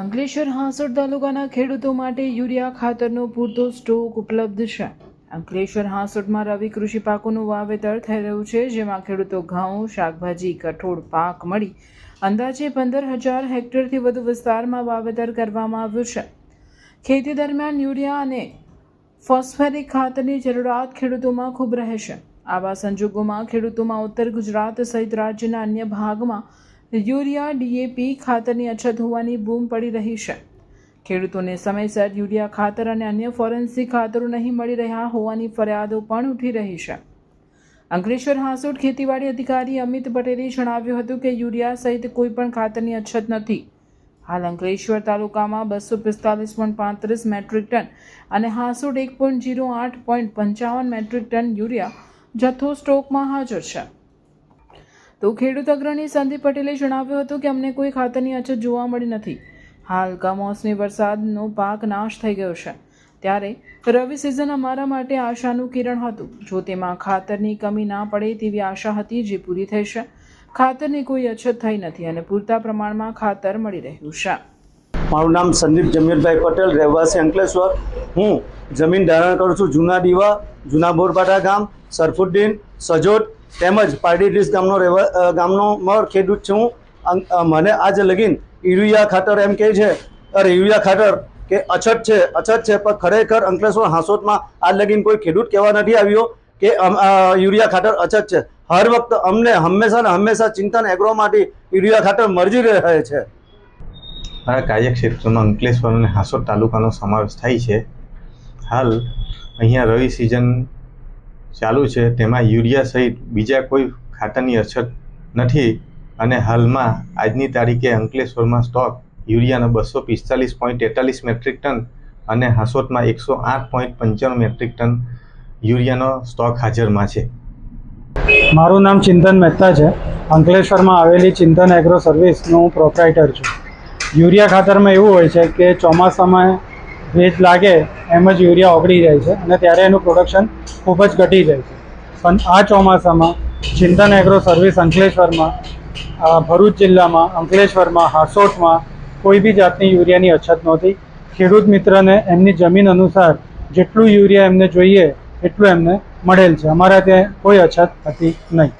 અંકલેશ્વર હાંસોડ તાલુકાના ખેડૂતો માટે યુરિયા ખાતરનો પૂરતો સ્ટોક ઉપલબ્ધ છે। અંકલેશ્વર હાંસોડમાં રવિ કૃષિ પાકોનું વાવેતર થઈ રહ્યું છે, જેમાં ખેડૂતો ઘઉં, શાકભાજી, કઠોળ પાક મળી અંદાજે 15,000 હેક્ટરથી વધુ વિસ્તારમાં વાવેતર કરવામાં આવ્યું છે। ખેતી દરમિયાન યુરિયા અને ફોસ્ફેરિક ખાતરની જરૂરિયાત ખેડૂતોમાં ખૂબ રહે છે। આવા સંજોગોમાં ખેડૂતોમાં ઉત્તર ગુજરાત સહિત રાજ્યના અન્ય ભાગમાં યુરિયા ડીએપી ખાતરની અછત હોવાની બૂમ પડી રહી છે। ખેડૂતોને સમયસર યુરિયા ખાતર અને અન્ય ફોરેન્સિક ખાતરો નહીં મળી રહ્યા હોવાની ફરિયાદો પણ ઉઠી રહી છે। અંકલેશ્વર હાંસોડ ખેતીવાડી અધિકારી અમિત પટેલે જણાવ્યું હતું કે યુરિયા સહિત કોઈ પણ ખાતરની અછત નથી। હાલ અંકલેશ્વર તાલુકામાં 245.35 મેટ્રિક ટન અને હાંસોડ 1.08.55 મેટ્રિક ટન યુરિયા જથ્થો સ્ટોકમાં હાજર છે। તો ખેડૂત અગ્રણી સંદીપ પટેલે જણાવ્યું હતું કે અમને કોઈ ખાતરની અછત જોવા મળી નથી। હાલ કમોસમી વરસાદનો પાક નાશ થઈ ગયો છે, ત્યારે રવિ સિઝન અમારા માટે આશાનું કિરણ હતું। જો તેમાં ખાતરની કમી ના પડે તેવી આશા હતી, જે પૂરી થઈ છે। ખાતરની કોઈ અછત થઈ નથી અને પૂરતા પ્રમાણમાં ખાતર મળી રહ્યું છે। મારું નામ સંદીપ જમીરભાઈ પટેલ, રહેવાસી અંકલેશ્વર। હું જમીન ધારણ કરું છું જૂના દીવા, જૂના બોરપાટા ગામ, સરફુદ્દીન, સજોટ તેમજ પારડીડીસ ગામનો મર ખેડૂત છું। મને આજે લગીન યુરિયા ખાતર એમ કહે છે, અરે યુરિયા ખાતર કે અછત છે, પણ ખરેખર અંકલેશ્વર હાંસોદમાં આજ લગીન કોઈ ખેડૂત કહેવા નથી આવ્યો કે યુરિયા ખાતર અછત છે। હર વખત અમને હંમેશા ચિંતન એગ્રોમાંથી યુરિયા ખાતર મળી રહે છે। મારા કાર્યક્ષેત્રમાં અંકલેશ્વર અને હાંસોદ તાલુકાનો સમાવેશ થાય છે। હાલ અહીંયા રવિ સિઝન ચાલુ છે, તેમાં યુરિયા સહિત બીજા કોઈ ખાતરની અછત નથી અને હાલમાં આજની તારીખે અંકલેશ્વરમાં સ્ટોક યુરિયાનો 245.43 મેટ્રિક ટન અને હાંસોદમાં 108.95 મેટ્રિક ટન યુરિયાનો સ્ટોક હાજરમાં છે। મારું નામ ચિંતન મહેતા છે। અંકલેશ્વરમાં આવેલી ચિંતન એગ્રો સર્વિસનો હું પ્રોપ્રાઇટર છું। યુરિયા ખાતરમાં એવું હોય છે કે ચોમાસામાં ભેજ લાગે એમ જ યુરિયા ઓગળી જાય છે અને ત્યારે એનું પ્રોડક્શન ખૂબ જ ઘટી જાય છે। પણ આ ચોમાસામાં ચિંતન એગ્રો સર્વિસ અંકલેશ્વરમાં, ભરૂચ જિલ્લામાં, અંકલેશ્વરમાં, હાંસોદમાં કોઈ બી જાતની યુરિયાની અછત નહોતી। ખેડૂત મિત્રને એમની જમીન અનુસાર જેટલું યુરિયા એમને જોઈએ એટલું એમને મળેલ છે। અમારા ત્યાં કોઈ અછત હતી નહીં।